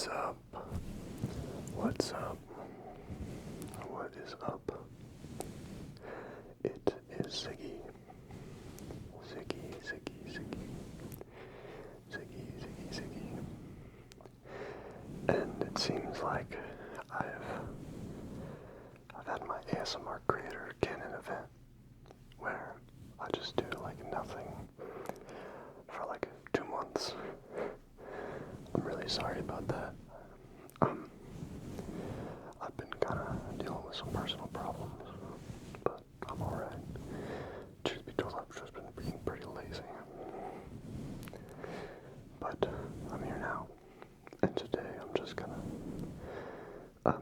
What's up? What's up? What is up? It is Ziggy. Ziggy. And it seems like I've had my ASMR creator canon event where I just do like nothing for like 2 months. I'm really sorry about that. I've been kind of dealing with some personal problems, but I'm alright. Truth be told, I've just been being pretty lazy. But I'm here now, and today I'm just gonna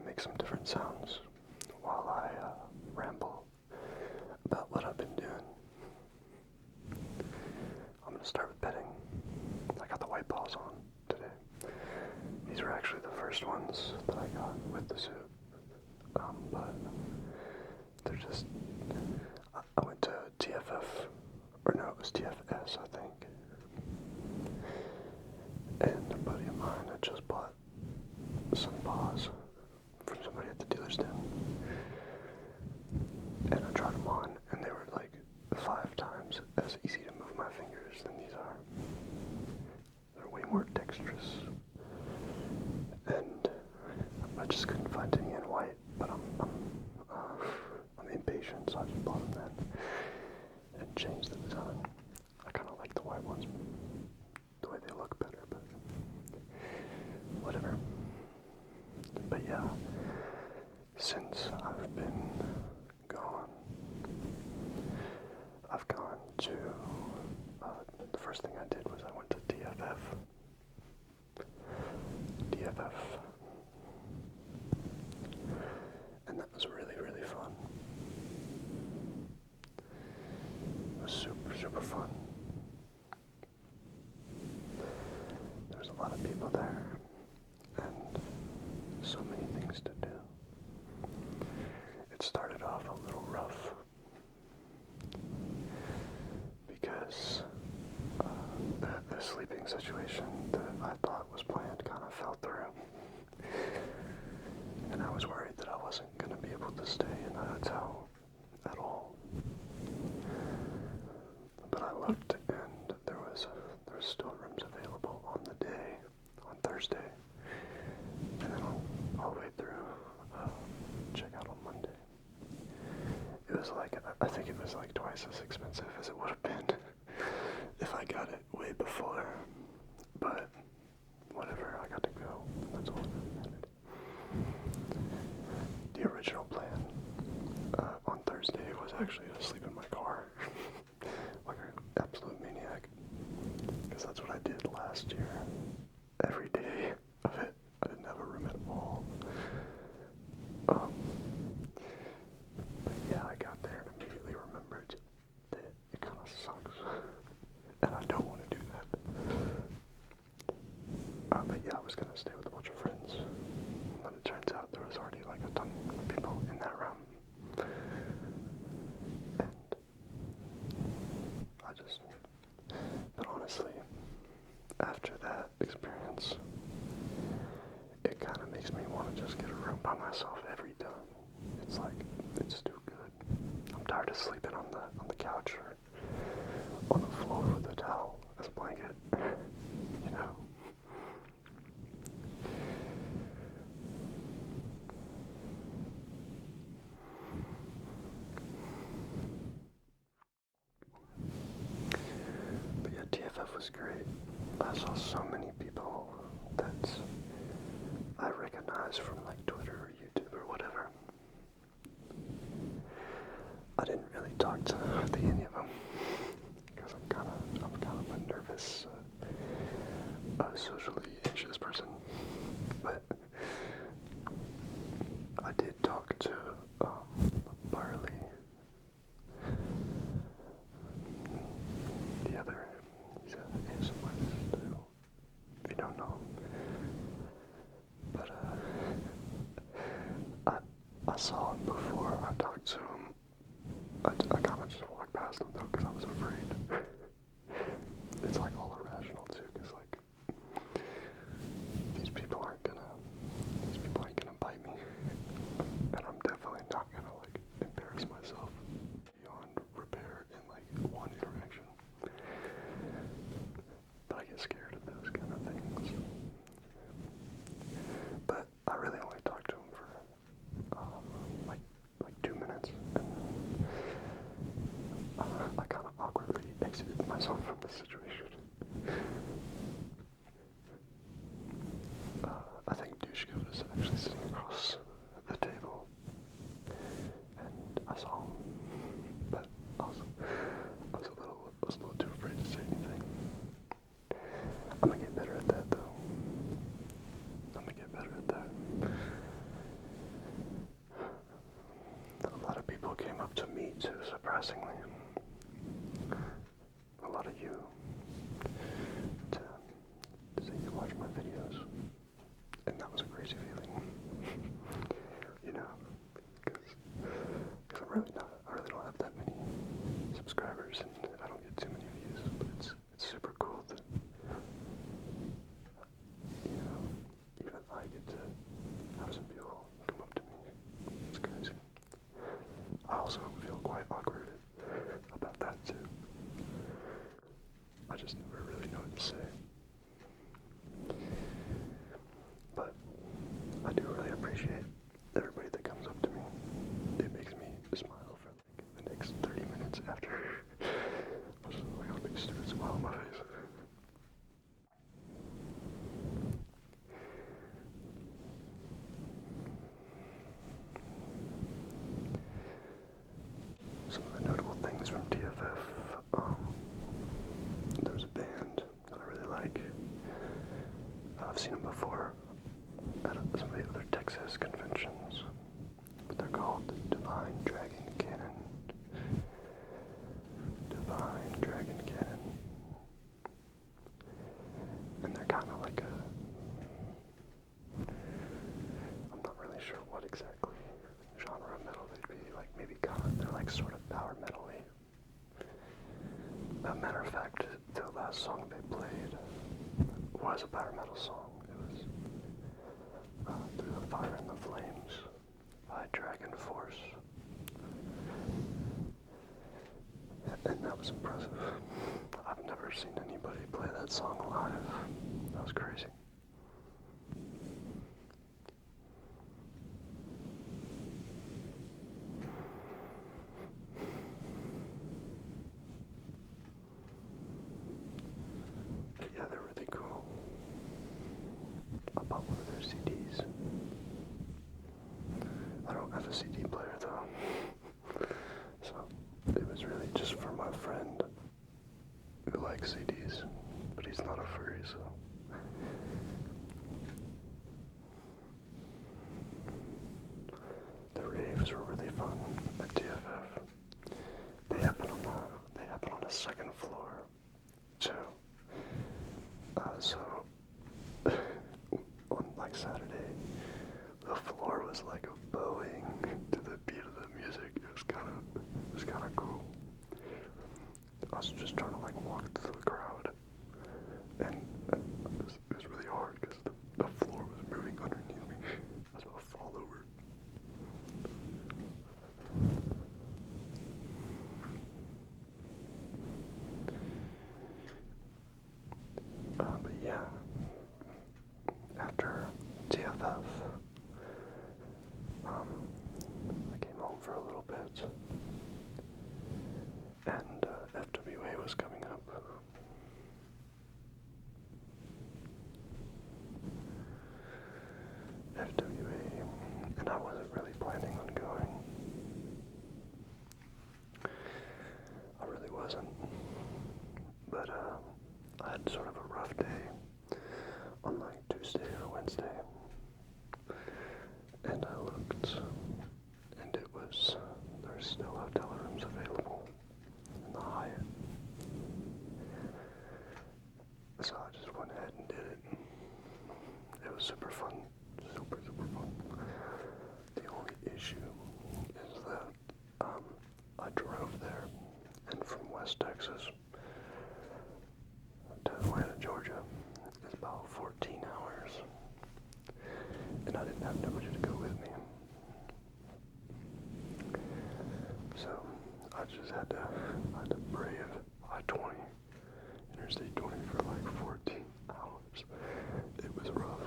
make some different sounds while I ramble about what I've been doing. I'm gonna start with petting. I got the white paws on today. These were actually the first ones that I got with the suit. But they're just, I went to TFF, or no, it was TFS, I think. And a buddy of mine had just bought some paws from somebody at the dealer's den. And I tried them on, and they were like 5 times as easy to move my fingers than these are. They're way more dexterous. And I just couldn't find any in white, but I'm impatient, so I just bought them then and changed the design. I kind of like the white ones, the way they look better, but whatever. But yeah, since I've been gone, I've gone to, the first thing I did was I went to TFF. And that was really, really fun. It was super, super fun. There was a lot of people there, and so many things to do. It started off a little rough, because the sleeping situation that I thought was planned kind of fell through. And I was worried that I wasn't going to be able to stay in the hotel at all. But I looked, and there was still rooms available on the day, on Thursday, and then all the way through check out on Monday. It was like, I think it was like twice as expensive as it would have been if I got it way before. But whatever, I got to go. That's all that mattered. The original plan on Thursday was actually to sleep in my car like an absolute maniac, because that's what I did last year. Every day of it, I didn't have a room at all. But yeah, I got there and immediately remembered that it kind of sucks, and I don't want to do that. But yeah, I was gonna stay with a bunch of friends, but it turns out there was already like a ton of people in that room, and but honestly, after that experience, it kind of makes me want to just get a room by myself every time. It's like, it's too good. I'm tired of sleeping on the couch or on the floor with a towel as a blanket, you know. But yeah, TFF was great. I saw so many people that I recognize from like Twitter or YouTube or whatever. I didn't really talk to any of them because I'm kind of a nervous, socially anxious person. But I did talk to Barley, the other. He's an ASMR artist too, if you don't know him. But I saw him before I talked to him. I kind of myself from this situation. I think Dushka was actually sitting across the table, and I saw him, but I was a little too afraid to say anything. I'm gonna get better at that, though. I'm gonna get better at that. A lot of people came up to me too, surprisingly. A lot of you to say you watch my videos, and that was a crazy feeling. You know, because I really don't have that many subscribers, and I don't get too many views, but it's super cool that, you know, even I get to have some people come up to me. It's crazy. I also feel quite awkward about that too. I just never really know what to say. But I do really appreciate everybody that comes up to me. It makes me smile for like the next 30 minutes after. I got a big stupid smile on my face. Some of the notable things from TFF, there's a band that I really like. I've seen them before at some of the other Texas conventions, but they're called Divine Dragon Cannon. Divine Dragon Cannon. And they're kind of like I'm not really sure what exactly genre of metal they'd be, like maybe they're like sort of power metal-y. As a matter of fact, the last song they played was a power metal song. It was Through the Fire and the Flames by Dragon Force. And that was impressive. I've never seen anybody play that song live. That was crazy. But yeah, they're really cool. I bought one of their CDs. I don't have a CD player though. So it was really just for my friend who likes CDs, but he's not a furry, so. The raves were really fun at TFF. They happen on the second floor, too. So on like Saturday, the floor was like a bowing to the beat of the music. It was kind of cool. I was just trying to like walk through the crowd, and it was really hard because the floor was moving underneath me. I was about to fall over. But yeah, after TFF, I came home for a little bit, and FWA was coming up. FWA, and I wasn't really planning on going. I really wasn't. But I had sort of a rough day on like Tuesday or Wednesday. And I looked, and there's still hotel rooms available in the Hyatt. So I just went ahead and did it. It was super fun. Super, super fun. The only issue is that I drove there, and from West Texas to Atlanta, Georgia is about 14 hours. And I didn't have nobody to go with me. So I just had to brave I-20, Interstate 20 for like 14 hours. It was rough.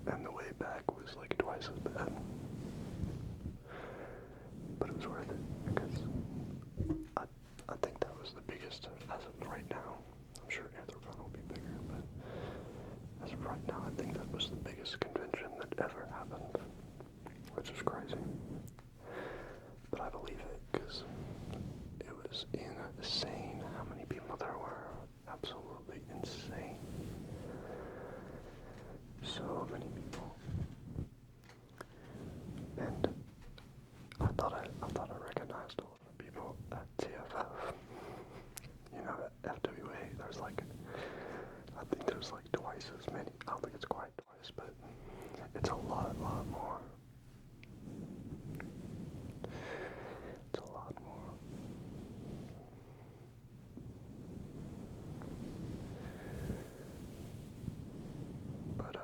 And the way back was like twice as bad. But it was worth it because I think that was the biggest biggest as of right now. I'm sure Anthrocon will be bigger, but as of right now, I think that was the biggest convention that ever happened, which is crazy. But I believe it because it was insane how many people there were. Absolutely insane. So many people. And I thought I recognized a lot of people at TFF. You know, at FWA, there's like, I think there's like twice as many. I don't think it's quite twice, but it's a lot more. It's a lot more. But,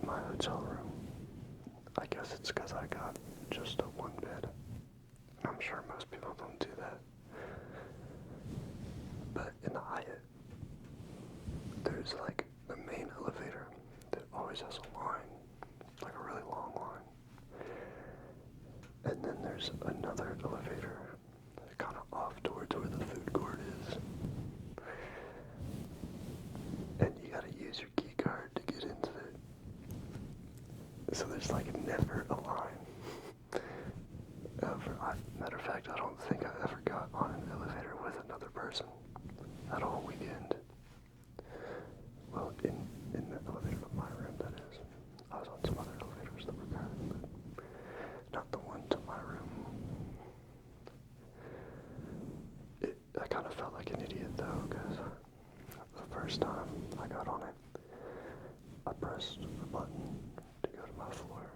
my hotel room, I guess it's because I got just a one bed. And I'm sure most people don't do that. But in the Hyatt, there's like the main elevator that always has a line, like a really long line. And then there's another elevator kind of off towards where the food court is. And you gotta use your key card to get into it. So there's like never a line. Matter of fact, I don't think I ever got on an elevator with another person that whole weekend. Well, in the elevator of my room, that is. I was on some other elevators that were crowded, but not the one to my room. I kind of felt like an idiot though, because the first time I got on it, I pressed a button to go to my floor,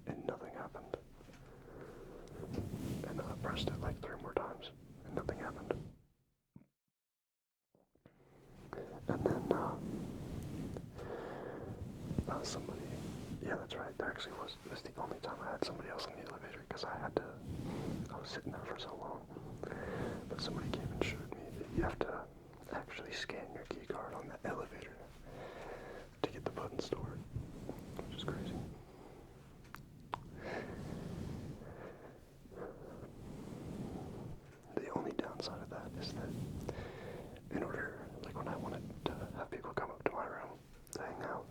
and nothing happened. And I pressed it like 3 more times, and nothing happened. And then, somebody, yeah, that's right, there actually was the only time I had somebody else in the elevator, because I was sitting there for so long. But somebody came and showed me that you have to actually scan your key card on the elevator to get the button stored, which is crazy. The only downside of that is that in order, like when I wanted to have people come up to my room to hang out,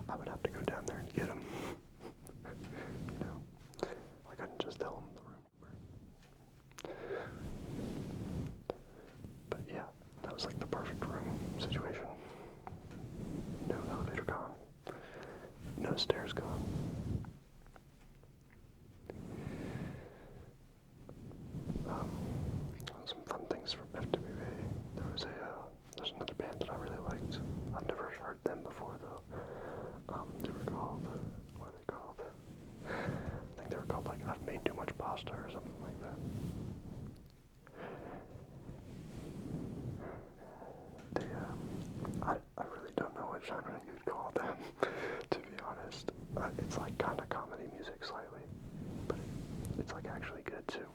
I would have to go down there and get them. You know, I couldn't just tell them the room. But yeah, that was like the perfect room situation. No elevator gone. No stairs gone. Some fun things from FWA. There's another band that I really liked. I've never heard them before though. They were called, what are they called? I think they were called like I've Made Too Much Pasta or something like that. I really don't know what genre you'd call them, to be honest. It's like kind of comedy music slightly, but it's like actually good too.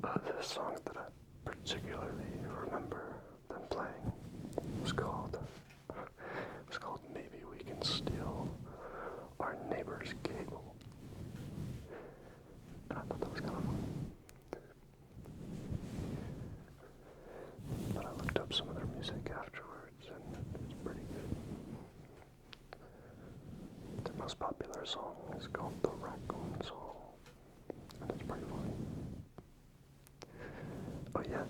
The song that I particularly remember them playing was called Maybe We Can Steal Our Neighbor's Cable. And I thought that was kind of fun. But I looked up some of their music afterwards and it's pretty good. Their most popular song is called The Raccoon Song. And it's pretty funny. But yeah,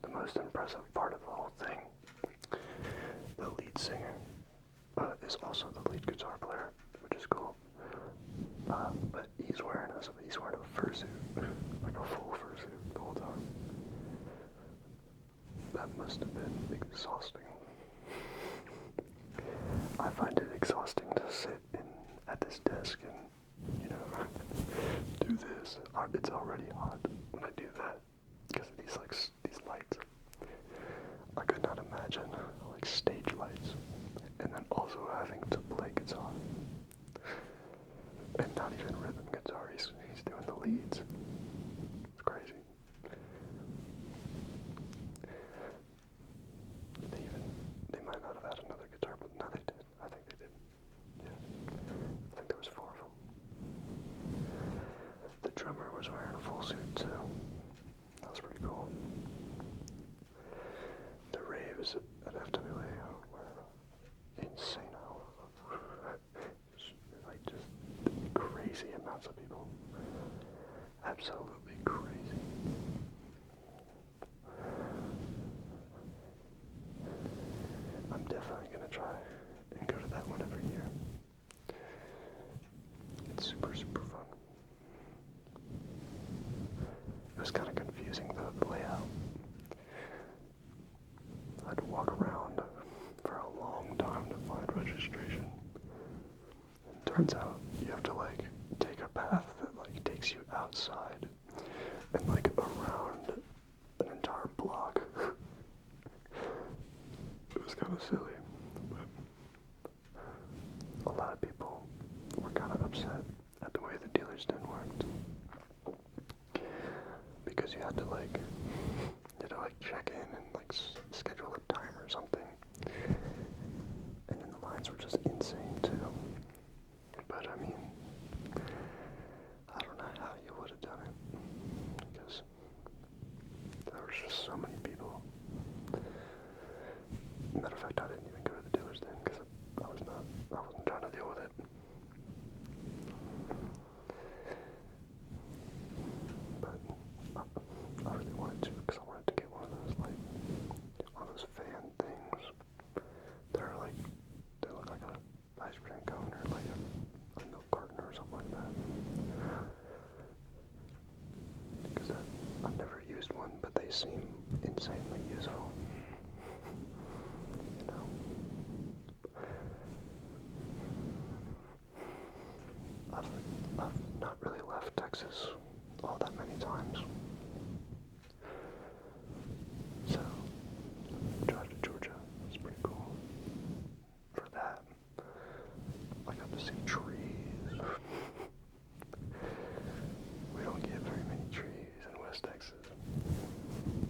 the most impressive part of the whole thing, the lead singer is also the lead guitar player, which is cool. But he's wearing a fursuit, like a full fursuit the whole time. That must have been exhausting. I find it exhausting to sit at this desk and, you know, do this. It's already hot when I do that because of these lights. I could not imagine like stage lights and then also having to play guitar. And not even rhythm guitar, he's doing the leads. It's crazy. They might not have had another guitar, but no, they did. I think they did. Yeah. I think there was 4 of them. The drummer was wearing a full suit too. was kind of confusing, the layout. I had to walk around for a long time to find registration. And turns out you have to like take a path that like takes you outside and like around an entire block. It was kind of silly, but a lot of people were kind of upset at the way the dealer's den worked, because you had to like check in and like schedule a time or something, and then the lines were just insane too. But I mean, I don't know how you would have done it, because there was just so many people. Matter of fact, I didn't even go to the dealer's den because I wasn't trying to deal with it. But I really wanted to, because I wanted to get one of those fan things. They look like an ice cream cone or like a milk carton or something like that. Because I've never used one, but they seem insanely useful. You know? I've not really left Texas all that many times. So, drive to Georgia was pretty cool. For that, I got to see trees. We don't get very many trees in West Texas.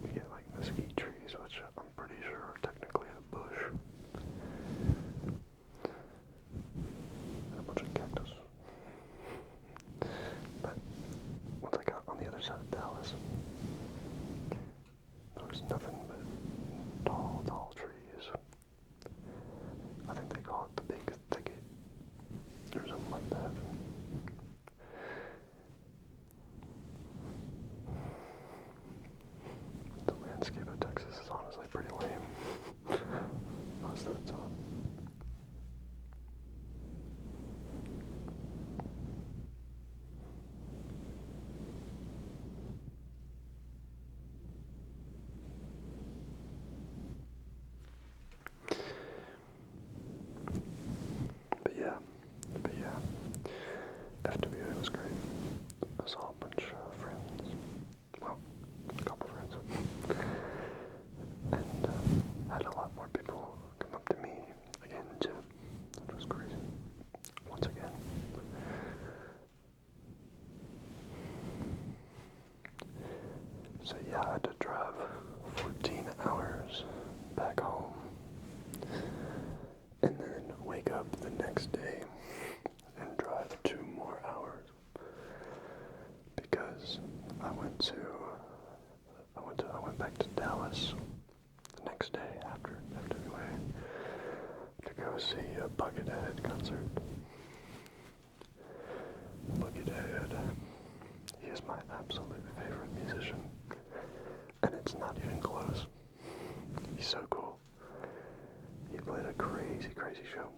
We get like mesquite trees, which I'm pretty sure are technically a bush. And a bunch of cactus. But once I got on the other side of Dallas, there was nothing but tall trees. I think they call it the Big Thicket, or something like that. The landscape of Texas is honestly pretty lame most of the time. But yeah, FWA was great. I saw a bunch of friends, well, a couple friends, and had a lot more people come up to me again too, which was crazy, once again. So yeah, I had to drive 14 hours back home, and then wake up the next day and drive 2 more hours, because I went back to Dallas the next day after FWA to go see a Buckethead concert. Buckethead, he is my absolute favorite musician, and it's not even close. He's so cool. He played a crazy show.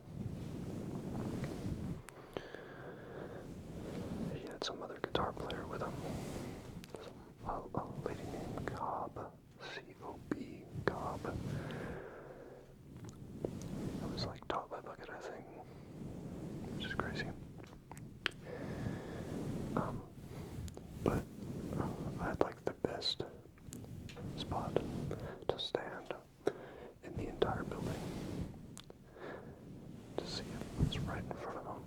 He had some other guitar player with him. A lady named Cobb. C-O-B. Cobb. It was like taught by Bucket, I think. Which is crazy. But I had like the best spot to stand in the entire building to see it. It's right in front of them.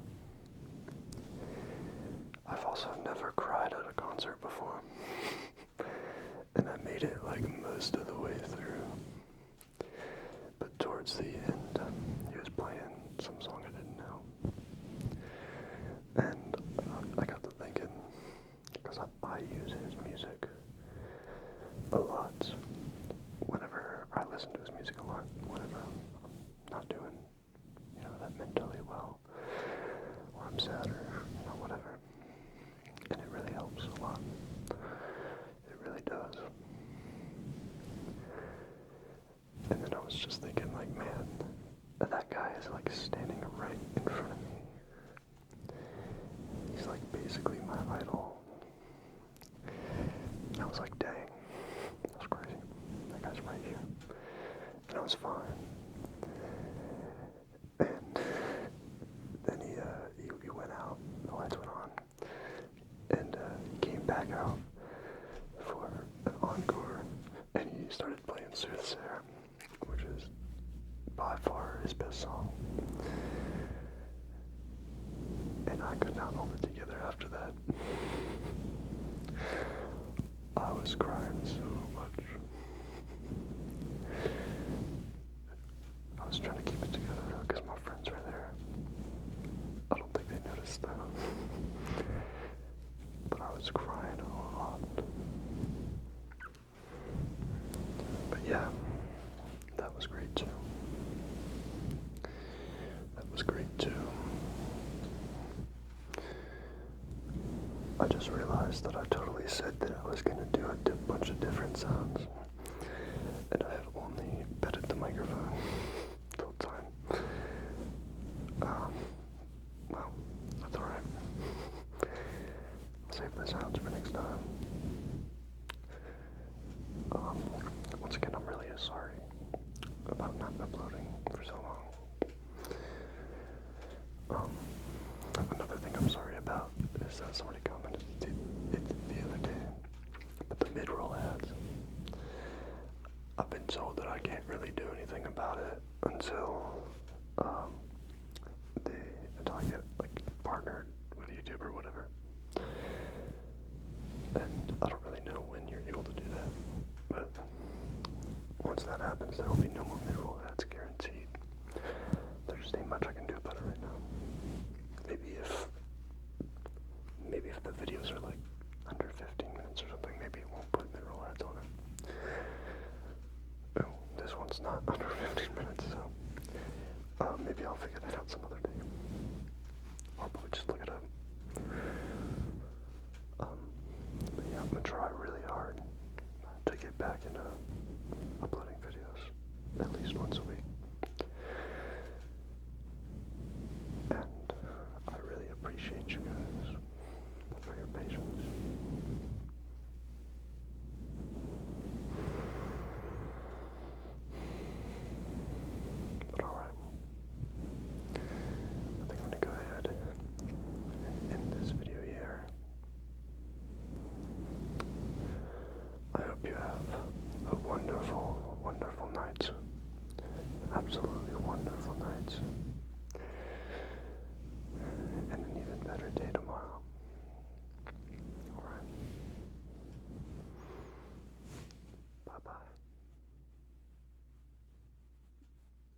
I've also never cried at a concert before, and I made it like most of the way through. But towards the end, he was playing some song I didn't know, and I got to thinking, because I use his music a lot. Whenever I listen to his music a lot, whenever I'm not doing, that mentally well, or I'm sad or whatever. And it really helps a lot. It really does. And then I was just thinking, like, man, that guy is like standing right in front of me. He's like basically my idol. And I was like, playing. That was crazy. That guy's right here. And I was fine. And then he went out, the lights went on, and he came back out for an encore, and he started playing Soothsayer, which is by far his best song. And I could not hold it together after that. I was crying so much. I was trying to keep it together though, because my friends were there. I don't think they noticed though. But I was crying a lot. But yeah, that was great too. That was great too. I just realized that I totally said that I was going to do a bunch of different sounds. And I have only petted the microphone the whole time. Well, that's alright. I'll save the sounds for next time. Once again, I'm really sorry about not uploading for so long. Another thing I'm sorry about is that somebody commented it the other day, but the midroll ads. I've been told that I can't really do anything about it until I get like partnered with YouTube or whatever. And I don't really know when you're able to do that, but once that happens, there will be no more midroll ads guaranteed. There just ain't much I can do about it right now. Maybe if the videos are like under 15 minutes or something, maybe it won't put midroll ads on it. Oh, this one's not under 15 minutes, so maybe I'll figure that out some other day. I'll probably just look it up. But yeah, I'm gonna try really hard to get back into uploading videos at least once a week. And I really appreciate you guys for your patience. But alright. I think I'm gonna go ahead and end this video here. I hope you have a wonderful, wonderful night. Absolutely wonderful night.